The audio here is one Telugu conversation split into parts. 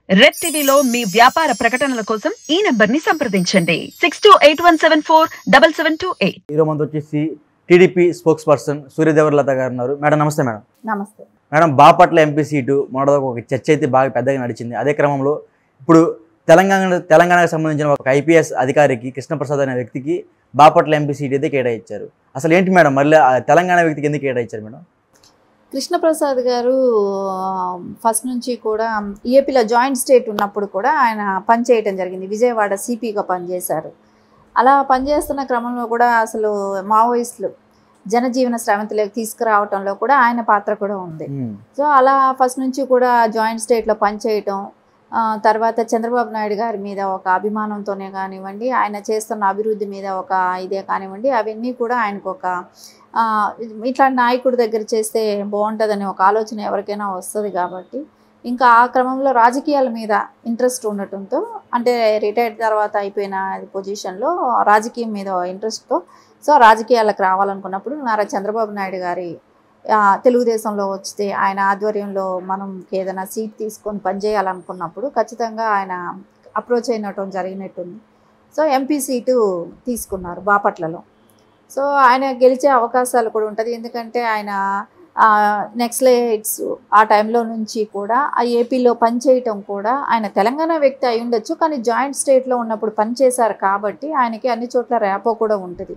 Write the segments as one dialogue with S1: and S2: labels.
S1: రెడ్ టీవీలో మీ వ్యాపార ప్రకటనల కోసం ఈ నంబర్ ని సంప్రదించండి 6281747728.
S2: హీరో మంది వచ్చేసి టీడీపీ స్పోక్స్ పర్సన్ సూర్యదేవరలత గారు ఉన్నారు. మేడం నమస్తే. మేడం
S3: నమస్తే.
S2: మేడం బాపట్ల ఎంపీ సీటు మొదటి ఒక చర్చ అయితే బాగా పెద్దగా నడిచింది. అదే క్రమంలో ఇప్పుడు తెలంగాణకు సంబంధించిన ఒక ఐపీఎస్ అధికారికి కృష్ణప్రసాద్ అనే వ్యక్తికి బాపట్ల ఎంపీ సీట్ అయితే కేటాయించారు. అసలు ఏంటి మేడం మళ్ళీ తెలంగాణ వ్యక్తికి ఎందుకు కేటాయించారు మేడం?
S3: కృష్ణప్రసాద్ గారు ఫస్ట్ నుంచి కూడా ఏపీలో జాయింట్ స్టేట్ ఉన్నప్పుడు కూడా ఆయన పనిచేయటం జరిగింది. విజయవాడ సిపిగా పనిచేశారు. అలా పనిచేస్తున్న క్రమంలో కూడా అసలు మావోయిస్టులు జనజీవన శ్రవంతిలోకి తీసుకురావటంలో కూడా ఆయన పాత్ర కూడా ఉంది. సో అలా ఫస్ట్ నుంచి కూడా జాయింట్ స్టేట్లో పనిచేయటం, తర్వాత చంద్రబాబు నాయుడు గారి మీద ఒక అభిమానంతోనే కానివ్వండి, ఆయన చేస్తున్న అభివృద్ధి మీద ఒక ఇదే కానివ్వండి, అవన్నీ కూడా ఆయనకు ఒక ఇట్లాంటి నాయకుడి దగ్గర చేస్తే బాగుంటుందని ఒక ఆలోచన ఎవరికైనా వస్తుంది. కాబట్టి ఇంకా ఆ క్రమంలో రాజకీయాల మీద ఇంట్రెస్ట్ ఉండటంతో, అంటే రిటైర్డ్ తర్వాత అయిపోయిన పొజిషన్లో రాజకీయం మీద ఇంట్రెస్ట్తో సో రాజకీయాలకు రావాలనుకున్నప్పుడు నారా చంద్రబాబు నాయుడు గారి తెలుగుదేశంలో వస్తే ఆయన ఆధ్వర్యంలో మనం ఏదైనా సీట్ తీసుకొని పనిచేయాలనుకున్నప్పుడు ఖచ్చితంగా ఆయన అప్రోచ్ అయినటం జరిగినట్టుంది. సో ఎంపీ సీటు తీసుకున్నారు బాపట్లలో. సో ఆయన గెలిచే అవకాశాలు కూడా ఉంటుంది. ఎందుకంటే ఆయన నెక్స్లైట్స్ ఆ టైంలో నుంచి కూడా ఆ ఏపీలో పనిచేయటం కూడా ఆయన తెలంగాణ వ్యక్తి అయి ఉండొచ్చు, కానీ జాయింట్ స్టేట్లో ఉన్నప్పుడు పనిచేశారు కాబట్టి ఆయనకి అన్ని చోట్ల ర్యాపో కూడా ఉంటుంది.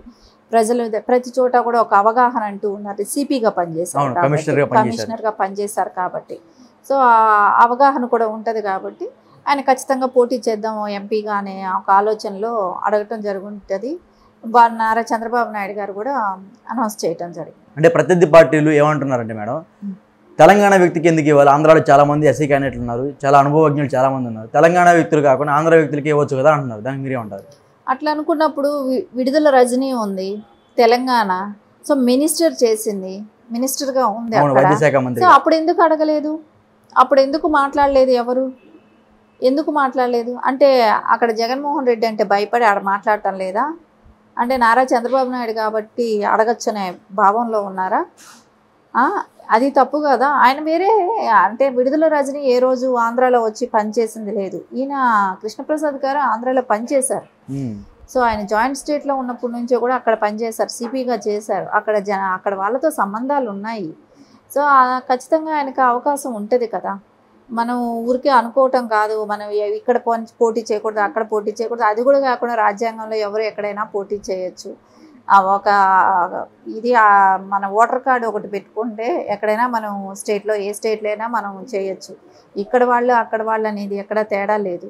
S3: ప్రజలు ప్రతి చోట కూడా ఒక అవగాహన అంటూ ఉన్నారు. సిపిగా పనిచేశారు, కమిషనర్గా పనిచేశారు కాబట్టి సో ఆ అవగాహన కూడా ఉంటుంది. కాబట్టి ఆయన ఖచ్చితంగా పోటీ చేద్దాం ఎంపీగా అనే ఒక ఆలోచనలో అడగటం జరుగుతుంది. నారా చంద్రబాబు నాయుడు గారు కూడా అనౌన్స్ చేయటం జరిగింది.
S2: అంటే ప్రత్యర్థి పార్టీలు ఏమంటున్నారంటే మేడం, తెలంగాణ వ్యక్తికి ఎందుకు ఇవ్వాలి? ఆంధ్రాలో చాలా మంది ఎస్సీ క్యాండిడేట్లు ఉన్నారు, చాలా అనుభవజ్ఞులు చాలా మంది ఉన్నారు. తెలంగాణ వ్యక్తులు కాకుండా ఆంధ్ర వ్యక్తులకి ఇవ్వచ్చు కదా అంటున్నారు. దానికి మీరేమంటారు?
S3: అట్లా అనుకున్నప్పుడు విడుదల రజనీ ఉంది తెలంగాణ, సో మినిస్టర్ చేసింది, మినిస్టర్గా ఉంది అక్కడ. సో అప్పుడు ఎందుకు అడగలేదు? అప్పుడు ఎందుకు మాట్లాడలేదు? ఎవరు ఎందుకు మాట్లాడలేదు? అంటే అక్కడ జగన్మోహన్ రెడ్డి అంటే భయపడి ఆడ మాట్లాడటం లేదా? అంటే నారా చంద్రబాబు నాయుడు కాబట్టి అడగచ్చనే భావంలో ఉన్నారా? అది తప్పు కదా. ఆయన వేరే అంటే విడుదల రజని ఏ రోజు ఆంధ్రాలో వచ్చి పనిచేసింది లేదు. ఈయన కృష్ణప్రసాద్ గారు ఆంధ్రాలో పనిచేశారు. సో ఆయన జాయింట్ స్టేట్లో ఉన్నప్పటి నుంచో కూడా అక్కడ పనిచేశారు, సిపిగా చేశారు. అక్కడ వాళ్ళతో సంబంధాలు ఉన్నాయి. సో ఖచ్చితంగా ఆయనకు అవకాశం ఉంటుంది కదా. మనం ఊరికే అనుకోవటం కాదు, మనం ఇక్కడ పోటీ చేయకూడదు, అక్కడ పోటీ చేయకూడదు. అది కూడా కాకుండా రాజ్యాంగంలో ఎవరు ఎక్కడైనా పోటీ చేయొచ్చు. ఒక ఇది మన ఓటర్ కార్డు ఒకటి పెట్టుకుంటే ఎక్కడైనా మనం స్టేట్లో ఏ స్టేట్లో అయినా మనం చేయొచ్చు. ఇక్కడ వాళ్ళు అక్కడ వాళ్ళు అనేది ఎక్కడ తేడా లేదు.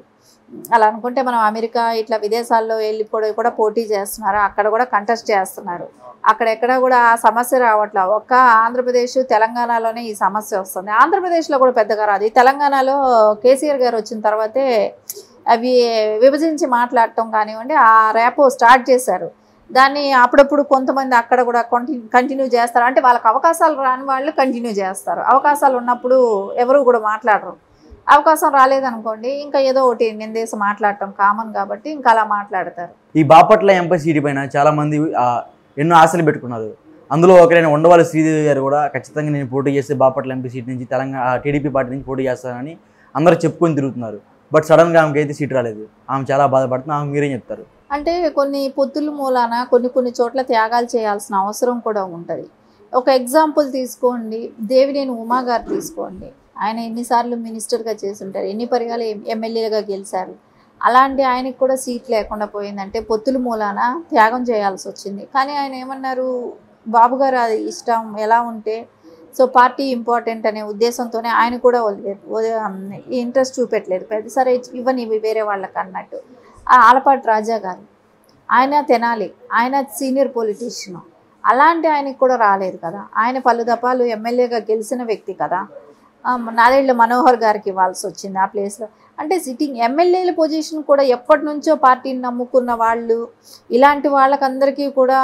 S3: అలా అనుకుంటే మనం అమెరికా ఇట్లా విదేశాల్లో వెళ్ళి కూడా పోటీ చేస్తున్నారు, అక్కడ కూడా కంటెస్ట్ చేస్తున్నారు. అక్కడెక్కడ కూడా ఆ సమస్య రావట్లా. ఒక్క ఆంధ్రప్రదేశ్ తెలంగాణలోనే ఈ సమస్య వస్తుంది. ఆంధ్రప్రదేశ్లో కూడా పెద్దగా రాదు. ఈ తెలంగాణలో కేసీఆర్ గారు వచ్చిన తర్వాతే అవి విభజించి మాట్లాడటం కానివ్వండి, ఆ ర్యాపో స్టార్ట్ చేశారు. దాన్ని అప్పుడప్పుడు కొంతమంది అక్కడ కూడా కంటిన్యూ చేస్తారు. అంటే వాళ్ళకి అవకాశాలు రాని వాళ్ళు కంటిన్యూ చేస్తారు. అవకాశాలు ఉన్నప్పుడు ఎవరు కూడా మాట్లాడరు. అవకాశం రాలేదనుకోండి ఇంకా ఏదో ఒకటి నిందేసి మాట్లాడటం కామన్ కాబట్టి ఇంకా అలా మాట్లాడతారు.
S2: ఈ బాపట్ల ఎంపీ సీటు పైన చాలా మంది ఎన్నో ఆశలు పెట్టుకున్నారు. అందులో ఒకరైన ఉండవల్లి శ్రీదేవి గారు కూడా ఖచ్చితంగా నేను పోటీ చేస్తే బాపట్ల ఎంపీ సీట్ నుంచి తెలంగాణ టీడీపీ పార్టీ నుంచి పోటీ చేస్తానని అందరూ చెప్పుకొని తిరుగుతున్నారు. బట్ సడన్గా ఆమెకి అయితే సీట్ రాలేదు. ఆమె చాలా బాధపడుతుంది. ఆమె మీరేం చెప్తారు?
S3: అంటే కొన్ని పొత్తుల మూలాన కొన్ని చోట్ల త్యాగాలు చేయాల్సిన అవసరం కూడా ఉంటుంది. ఒక ఎగ్జాంపుల్ తీసుకోండి, దేవినేని ఉమా గారు తీసుకోండి. ఆయన ఎన్నిసార్లు మినిస్టర్గా చేసి ఉంటారు, ఎన్ని పర్యాలు ఎమ్మెల్యేగా గెలిచారు. అలాంటి ఆయనకు కూడా సీట్ లేకుండా పోయిందంటే పొత్తుల మూలాన త్యాగం చేయాల్సి వచ్చింది. కానీ ఆయన ఏమన్నారు, బాబు గారు అది ఇష్టం ఎలా ఉంటే సో పార్టీ ఇంపార్టెంట్ అనే ఉద్దేశంతోనే ఆయన కూడా ఇంట్రెస్ట్ చూపెట్టలేదు. సరే ఇవ్వని వేరే వాళ్ళకి అన్నట్టు. ఆలపాటి రాజా గారు, ఆయన తెనాలి, ఆయన సీనియర్ పొలిటీషియన్, అలాంటి ఆయనకు కూడా రాలేదు కదా. ఆయన పలు దఫాలు ఎమ్మెల్యేగా గెలిచిన వ్యక్తి కదా. నాదేళ్ల మనోహర్ గారికి ఇవ్వాల్సి వచ్చింది ఆ ప్లేస్లో. అంటే సిట్టింగ్ ఎమ్మెల్యేల పొజిషన్ కూడా ఎప్పటి నుంచో పార్టీని నమ్ముకున్న వాళ్ళు, ఇలాంటి వాళ్ళకందరికీ కూడా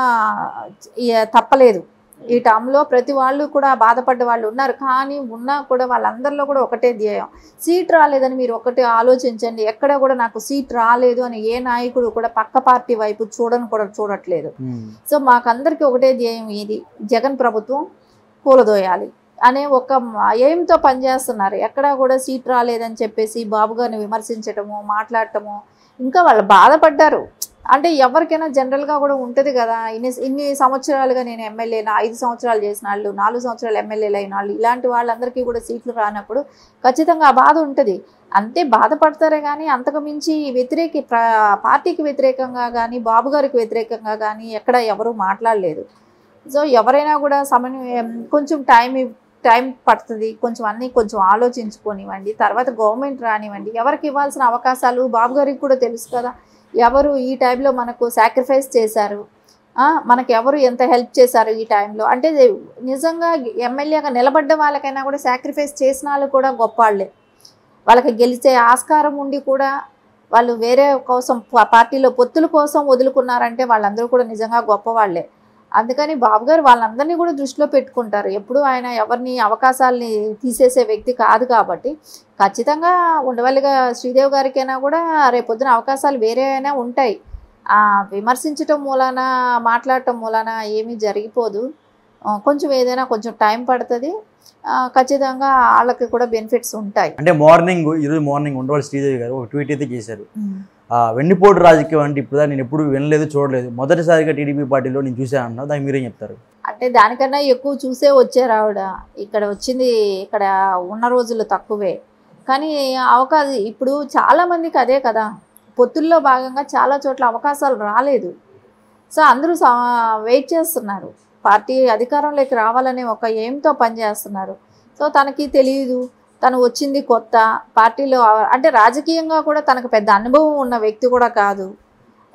S3: తప్పలేదు. ఈ టర్మ్లో ప్రతి వాళ్ళు కూడా బాధపడ్డ వాళ్ళు ఉన్నారు. కానీ ఉన్నా కూడా వాళ్ళందరిలో కూడా ఒకటే ధ్యేయం, సీట్ రాలేదని మీరు ఒకటి ఆలోచించండి. ఎక్కడ కూడా నాకు సీట్ రాలేదు అని ఏ నాయకుడు కూడా పక్క పార్టీ వైపు చూడట్లేదు. సో మాకందరికీ ఒకటే ధ్యేయం, ఇది జగన్ ప్రభుత్వం కూలదోయాలి, అనే ఒక ఎయిమ్తో పనిచేస్తున్నారు. ఎక్కడా కూడా సీట్ రాలేదని చెప్పేసి బాబు గారిని విమర్శించటము, మాట్లాడటము, ఇంకా వాళ్ళు బాధపడ్డారు. అంటే ఎవరికైనా జనరల్గా కూడా ఉంటుంది కదా, ఇన్ని సంవత్సరాలుగా నేను ఎమ్మెల్యేనా, 5 సంవత్సరాలు చేసిన వాళ్ళు, 4 సంవత్సరాలు ఎమ్మెల్యేలు అయిన వాళ్ళు, ఇలాంటి వాళ్ళందరికీ కూడా సీట్లు రానప్పుడు ఖచ్చితంగా ఆ బాధ ఉంటుంది. అంతే బాధపడతారే కానీ అంతకు మించి పార్టీకి వ్యతిరేకంగా కానీ బాబు గారికి వ్యతిరేకంగా కానీ ఎక్కడ ఎవరూ మాట్లాడలేదు. సో ఎవరైనా కూడా సమన్వయం కొంచెం టైం పడుతుంది, కొంచెం ఆలోచించుకోనివ్వండి. తర్వాత గవర్నమెంట్ రానివ్వండి, ఎవరికి ఇవ్వాల్సిన అవకాశాలు బాబు గారికి కూడా తెలుసు కదా, ఎవరు ఈ టైంలో మనకు సాక్రిఫైస్ చేశారు, మనకు ఎవరు ఎంత హెల్ప్ చేశారు ఈ టైంలో. అంటే నిజంగా ఎమ్మెల్యేగా నిలబడ్డ వాళ్ళకైనా కూడా సాక్రిఫైస్ చేసిన వాళ్ళు కూడా గొప్ప వాళ్ళే. వాళ్ళకి గెలిచే ఆస్కారం ఉండి కూడా వాళ్ళు వేరే కోసం పార్టీలో పొత్తుల కోసం వదులుకున్నారంటే వాళ్ళందరూ కూడా నిజంగా గొప్పవాళ్లే. అందుకని బాబు గారు వాళ్ళందరినీ కూడా దృష్టిలో పెట్టుకుంటారు. ఎప్పుడు ఆయన ఎవరిని అవకాశాలని తీసేసే వ్యక్తి కాదు కాబట్టి ఖచ్చితంగా ఉండవల్లిగా శ్రీదేవి గారికైనా కూడా రేపొద్దున అవకాశాలు వేరే అయినా ఉంటాయి. విమర్శించటం మూలాన మాట్లాడటం మూలాన ఏమీ జరిగిపోదు. కొంచెం ఏదైనా కొంచెం టైం పడుతుంది. ఖచ్చితంగా వాళ్ళకి కూడా బెనిఫిట్స్ ఉంటాయి.
S2: అంటే ఈరోజు మార్నింగ్ ఉండవల్లి శ్రీదేవి గారు ఒక ట్వీట్ అయితే చేశారు. వెన్నుపోటు రాజకీయం అంటే ఇప్పుడు నేను ఎప్పుడు వినలేదు, చూడలేదు, మొదటిసారిగా టీడీపీ పార్టీలో నేను చూసాను. దానికి మీరేం చెప్తారు?
S3: అంటే దానికన్నా ఎక్కువ చూసే వచ్చారు ఆవిడ. ఇక్కడ ఉన్న రోజులు తక్కువే, కానీ అవకాశం ఇప్పుడు చాలామందికి అదే కదా, పొత్తుల్లో భాగంగా చాలా చోట్ల అవకాశాలు రాలేదు. సో అందరూ వెయిట్ చేస్తున్నారు, పార్టీ అధికారంలోకి రావాలనే ఒక ఎయిమ్తో పనిచేస్తున్నారు. సో తనకి తెలియదు, తను వచ్చింది కొత్త పార్టీలో, అంటే రాజకీయంగా కూడా తనకు పెద్ద అనుభవం ఉన్న వ్యక్తి కూడా కాదు.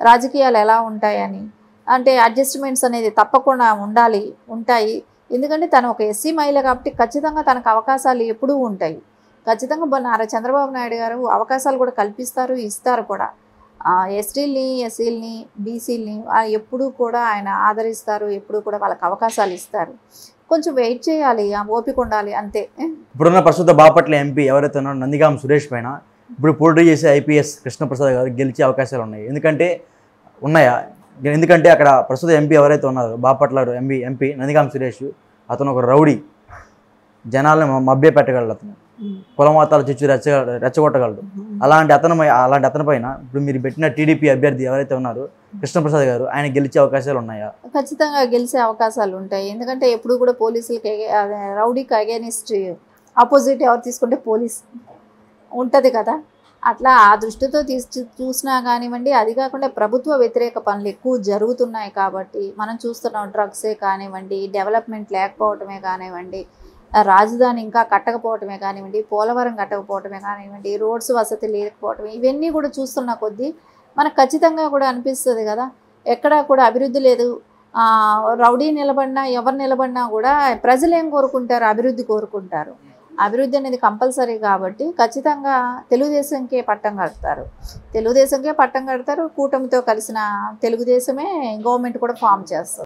S3: రాజకీయాలు ఎలా ఉంటాయని, అంటే అడ్జస్ట్మెంట్స్ అనేది తప్పకుండా ఉంటాయి. ఎందుకంటే తను ఒక ఎస్సీ మహిళ కాబట్టి ఖచ్చితంగా తనకు అవకాశాలు ఎప్పుడూ ఉంటాయి. ఖచ్చితంగా నారా చంద్రబాబు నాయుడు గారు అవకాశాలు కూడా కల్పిస్తారు, ఇస్తారు కూడా. ఎస్టీలని, ఎస్సీలని, బీసీలని ఎప్పుడూ కూడా ఆయన ఆదరిస్తారు, ఎప్పుడూ కూడా వాళ్ళకి అవకాశాలు ఇస్తారు. కొంచెం వెయిట్ చేయాలి, ఓపిక ఉండాలి అంతే.
S2: ఇప్పుడున్న ప్రస్తుత బాపట్ల ఎంపీ ఎవరైతే ఉన్నారో నందిగామ సురేష్ పైన ఇప్పుడు పోటీ చేసే ఐపీఎస్ కృష్ణప్రసాద్ గారు గెలిచే అవకాశాలు ఉన్నాయి. ఎందుకంటే అక్కడ ప్రస్తుత ఎంపీ ఎవరైతే ఉన్నారో బాపట్ల ఎంపీ నందిగామ సురేష్, అతను ఒక రౌడీ, జనాలను మభ్య పెట్టగలడు, అతను కులమతాలు చిచ్చు రెచ్చగొట్టగలడు. అలాంటి అతని పైన ఇప్పుడు మీరు పెట్టిన టీడీపీ అభ్యర్థి ఎవరైతే ఉన్నారో కృష్ణప్రసాద్ గారు, ఆయన గెలిచే అవకాశాలు ఉన్నాయా?
S3: ఖచ్చితంగా గెలిచే అవకాశాలు ఉంటాయి. ఎందుకంటే ఎప్పుడు కూడా పోలీసులకి రౌడీకి అగేనిస్ట్ ఆపోజిట్ ఎవరు తీసుకుంటే పోలీస్ ఉంటుంది కదా, అట్లా ఆ దృష్టితో చూసినా కానివ్వండి. అది కాకుండా ప్రభుత్వ వ్యతిరేక పనులు ఎక్కువ జరుగుతున్నాయి కాబట్టి మనం చూస్తున్నాం. డ్రగ్సే కానివ్వండి, డెవలప్మెంట్ లేకపోవటమే కానివ్వండి, రాజధాని ఇంకా కట్టకపోవటమే కానివ్వండి, పోలవరం కట్టకపోవటమే కానివ్వండి, రోడ్స్ వసతి లేకపోవటమే, ఇవన్నీ కూడా చూస్తున్న కొద్దీ మనకు ఖచ్చితంగా కూడా అనిపిస్తుంది కదా, ఎక్కడా కూడా అభివృద్ధి లేదు. రౌడీ నిలబడినా ఎవరు నిలబడినా కూడా ప్రజలు ఏం కోరుకుంటారు? అభివృద్ధి కోరుకుంటారు. అభివృద్ధి అనేది కంపల్సరీ కాబట్టి ఖచ్చితంగా తెలుగుదేశంకే పట్టం కడతారు. కూటమితో కలిసిన తెలుగుదేశమే గవర్నమెంట్ కూడా ఫామ్ చేస్తారు.